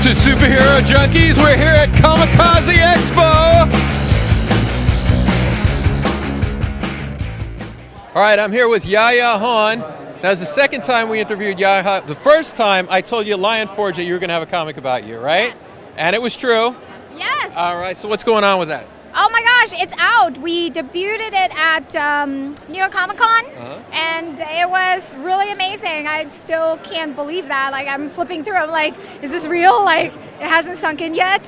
to Superhero Junkies. We're here at Comikaze Expo. All right, I'm here with Yaya Han. That's the second time we interviewed Yaya. The first time I told you at Lion Forge that you were going to have a comic about you, right? Yes. And it was true. Yes. All right, so what's going on with that? Oh my gosh, it's out. We debuted it at New York Comic Con, and it was really amazing. I still can't believe that. Like, I'm flipping through, I'm like, is this real? Like, it hasn't sunk in yet.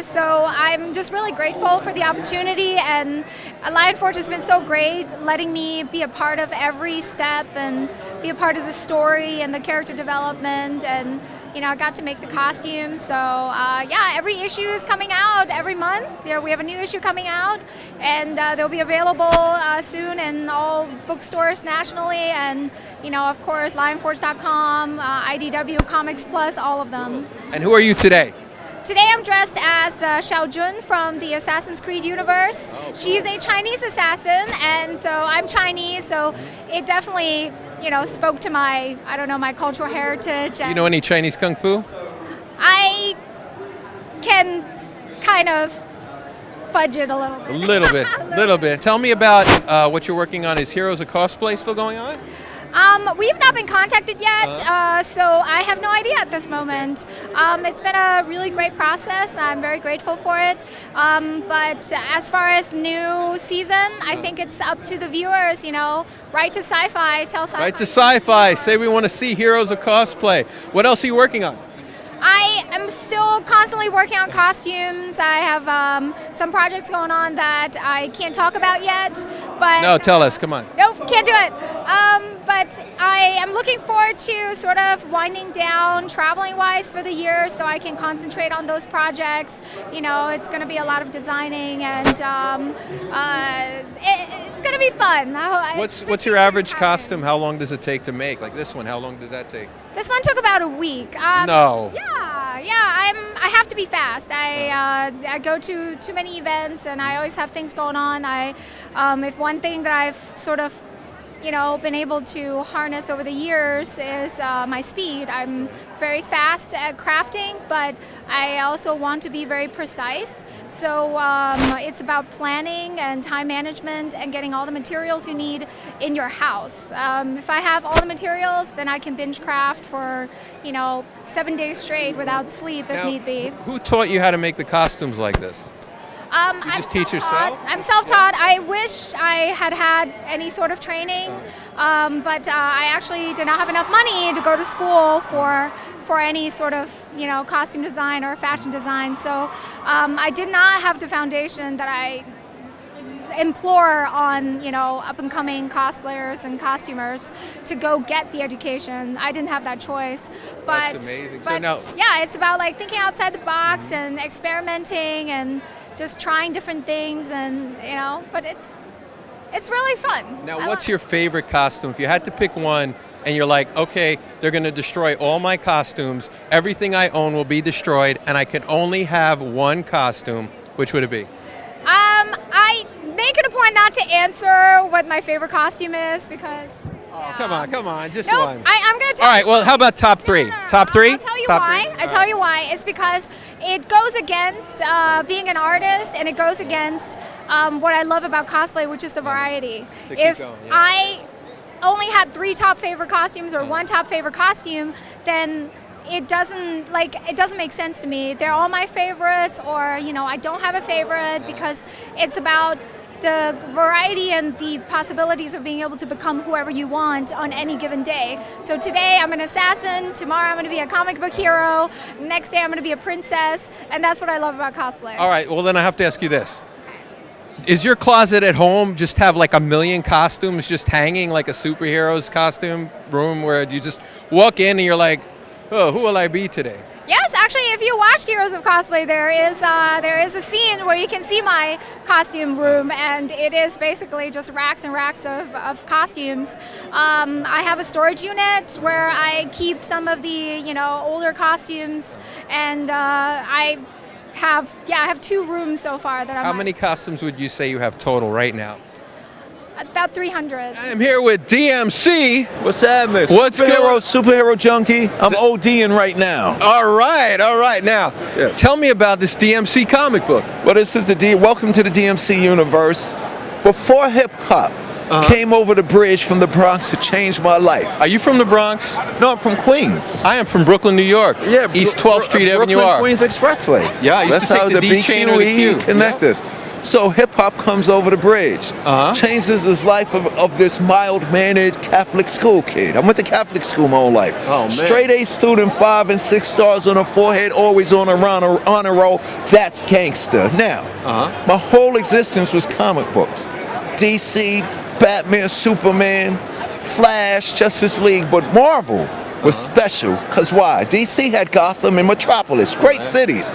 So I'm just really grateful for the opportunity, and Lion Forge has been so great, letting me be a part of every step and be a part of the story and the character development, and you know, I got to make the costumes. So yeah, every issue is coming out every month. You know, we have a new issue coming out, and they'll be available soon in all bookstores nationally, and you know, of course, lionforge.com, IDW Comics Plus, all of them. And who are you today? Today I'm dressed as Xiao Jun from the Assassin's Creed universe. Oh, cool. She's a Chinese assassin, and so I'm Chinese, so it definitely, you know, spoke to my, I don't know, my cultural heritage. You know any Chinese Kung Fu? I can kind of fudge it a little bit. A little bit. Tell me about what you're working on. Is Heroes of Cosplay still going on? We've not been contacted yet, so I have no idea at this moment. It's been a really great process. I'm very grateful for it. But as far as new season, I think it's up to the viewers, you know, write to sci-fi, tell sci-fi. Right to sci-fi. Say we want to see Heroes of Cosplay. What else are you working on? I am still constantly working on costumes. I have some projects going on that I can't talk about yet. But No, tell us. Come on. Nope, can't do it. But I am looking forward to sort of winding down traveling-wise for the year, so I can concentrate on those projects. You know, it's going to be a lot of designing, and it's going to be fun. What's your average costume? How long does it take to make? Like this one, how long did that take? This one took about a week. No. Yeah. I have to be fast. I go to too many events, and I always have things going on. If one thing that I've sort of, you know, been able to harness over the years is my speed. I'm very fast at crafting, but I also want to be very precise. So it's about planning and time management and getting all the materials you need in your house. If I have all the materials, then I can binge craft for, you know, 7 days straight without sleep if need be. Who taught you how to make the costumes like this? You just teach yourself? I'm self-taught. I wish I had any sort of training, but I actually did not have enough money to go to school for any sort of, you know, costume design or fashion design. So I did not have the foundation that I implore on, you know, up-and-coming cosplayers and costumers to go get the education. I didn't have that choice. But, That's amazing. But yeah, it's about like thinking outside the box and experimenting and just trying different things, and you know, but it's really fun. Now, what's your favorite costume? If you had to pick one and you're like, okay, they're going to destroy all my costumes, everything I own will be destroyed, and I can only have one costume, which would it be? I make it a point not to answer what my favorite costume is because... Oh, come on, just no, one. I'm going to tell All right, well, how about top three? No. Top three? I'll tell you top why. Three? I'll tell you why. It's because it goes against being an artist, and it goes against what I love about cosplay, which is the variety. If I only had 3 top favorite costumes or 1 top favorite costume, then it doesn't make sense to me. They're all my favorites, or you know, I don't have a favorite because it's about the variety and the possibilities of being able to become whoever you want on any given day. So today I'm an assassin, tomorrow I'm going to be a comic book hero, next day I'm going to be a princess, and that's what I love about cosplay. All right, well then I have to ask you this. Is your closet at home just have like 1 million costumes just hanging like a superhero's costume room where you just walk in and you're like, oh, who will I be today? Yes, actually, if you watched Heroes of Cosplay, there is a scene where you can see my costume room, and it is basically just racks and racks of costumes. I have a storage unit where I keep some of the, you know, older costumes, and I have 2 rooms so far that I'm... How many costumes would you say you have total right now? About 300. I am here with DMC. What's happening? What's Superhero junkie. I'm ODing right now. All right. Now, Yes. tell me about this DMC comic book. Well, this is welcome to the DMC universe. Before hip hop came over the bridge from the Bronx to change my life. Are you from the Bronx? No, I'm from Queens. I am from Brooklyn, New York. Yeah, East 12th Street Avenue Brooklyn R. Queens Expressway. Yeah, I used That's to take how the D chain or the Q. connect Yeah. us. So hip hop comes over the bridge, changes his life of this mild-mannered Catholic school kid. I went to Catholic school my whole life. Oh, man. Straight A student, 5 and 6 stars on the forehead, always on a honor roll. That's gangster. Now, my whole existence was comic books. DC, Batman, Superman, Flash, Justice League, but Marvel was special. Because why? DC had Gotham and Metropolis, great cities.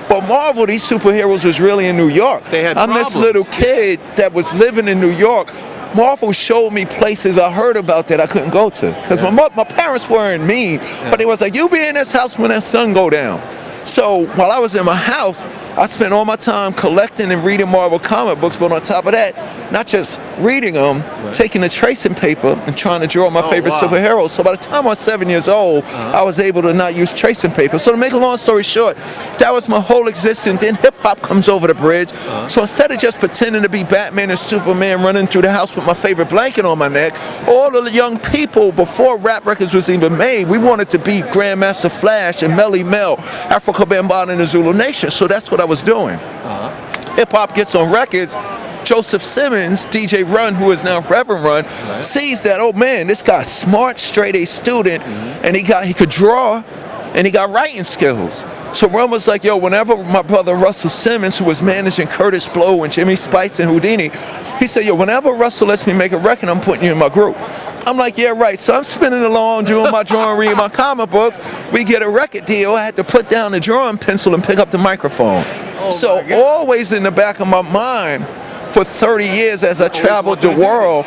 But Marvel, these superheroes was really in New York. They had I'm this problems. little kid that was living in New York. Marvel showed me places I heard about that I couldn't go to. Because my parents weren't mean, but they was like, you be in this house when that sun go down. So while I was in my house, I spent all my time collecting and reading Marvel comic books, but on top of that, not just reading them, taking the tracing paper and trying to draw my favorite superheroes. So by the time I was 7 years old, I was able to not use tracing paper. So to make a long story short, that was my whole existence. Then hip hop comes over the bridge. So instead of just pretending to be Batman and Superman running through the house with my favorite blanket on my neck, all of the young people before rap records was even made, we wanted to be Grandmaster Flash and Melly Mel, Africa Bambaataa and the Zulu Nation. So that's what I was doing. Hip hop gets on records. Joseph Simmons, DJ Run, who is now Reverend Run, sees that, oh man, this guy's smart, straight A student, and he could draw, and he got writing skills. So Run was like, yo, whenever my brother Russell Simmons, who was managing Curtis Blow and Jimmy Spice and Houdini, he said, yo, whenever Russell lets me make a record, I'm putting you in my group. I'm like, yeah, right. So I'm spinning along, doing my drawing, reading my comic books. We get a record deal. I had to put down the drawing pencil and pick up the microphone. So always in the back of my mind, for 30 years as I traveled the world,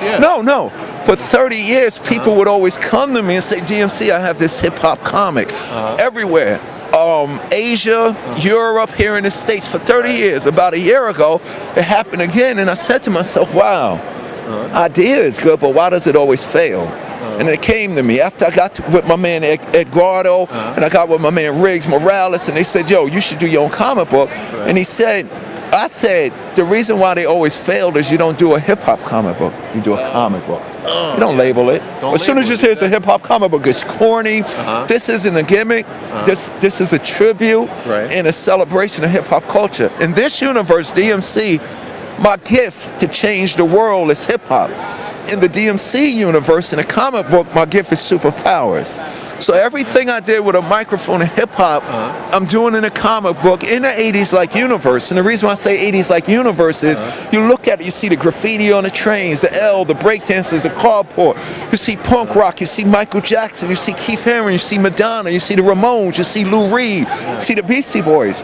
for 30 years, people would always come to me and say, DMC, I have this hip hop comic everywhere. Asia, Europe, here in the States for 30 years. About a year ago, it happened again, and I said to myself, wow, idea is good, but why does it always fail? And it came to me after I got with my man Eduardo, and I got with my man Riggs Morales, and they said, yo, you should do your own comic book. And I said, the reason why they always failed is you don't do a hip-hop comic book, you do a comic book. You don't label it. As soon as you say it's a hip-hop comic book, it's corny. This isn't a gimmick. This is a tribute and a celebration of hip-hop culture. In this universe, DMC, my gift to change the world is hip-hop. In the DMC universe, in a comic book, my gift is superpowers. So everything I did with a microphone and hip-hop, I'm doing in a comic book in the 80s like universe. And the reason why I say 80s like universe is you look at it, you see the graffiti on the trains, the L, the breakdancers, the carport. You see punk rock, you see Michael Jackson, you see Keith Haring, you see Madonna, you see the Ramones, you see Lou Reed, you see the Beastie Boys.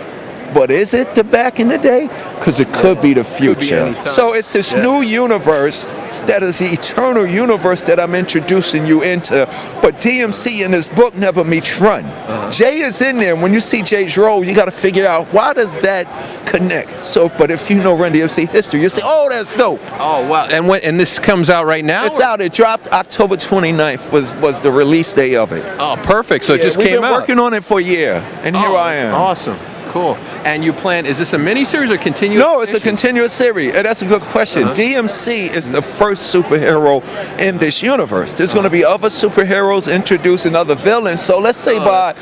But is it the back in the day? Because it could be the future. So it's this new universe that is the eternal universe that I'm introducing you into. But DMC in this book never meets Run. Jay is in there. When you see Jay's role, you got to figure out why does that connect. So, but if you know Run DMC history, you say, oh, that's dope. Oh wow! And this comes out right now. It's out. It dropped October 29th. Was the release day of it. Oh, perfect. So it just came out. We've been working on it for a year, and here I am. Awesome. Cool. And you plan, is this a mini-series or continuous? No, it's a continuous series. And that's a good question. DMC is the first superhero in this universe. There's going to be other superheroes introduced and other villains. So let's say by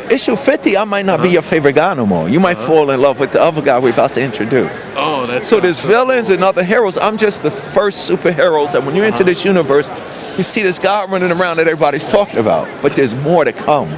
issue 50, I might not be your favorite guy no more. You might fall in love with the other guy we're about to introduce. Oh, that's so there's villains and other heroes. I'm just the first superheroes. And when you enter this universe, you see this guy running around that everybody's talking about. But there's more to come.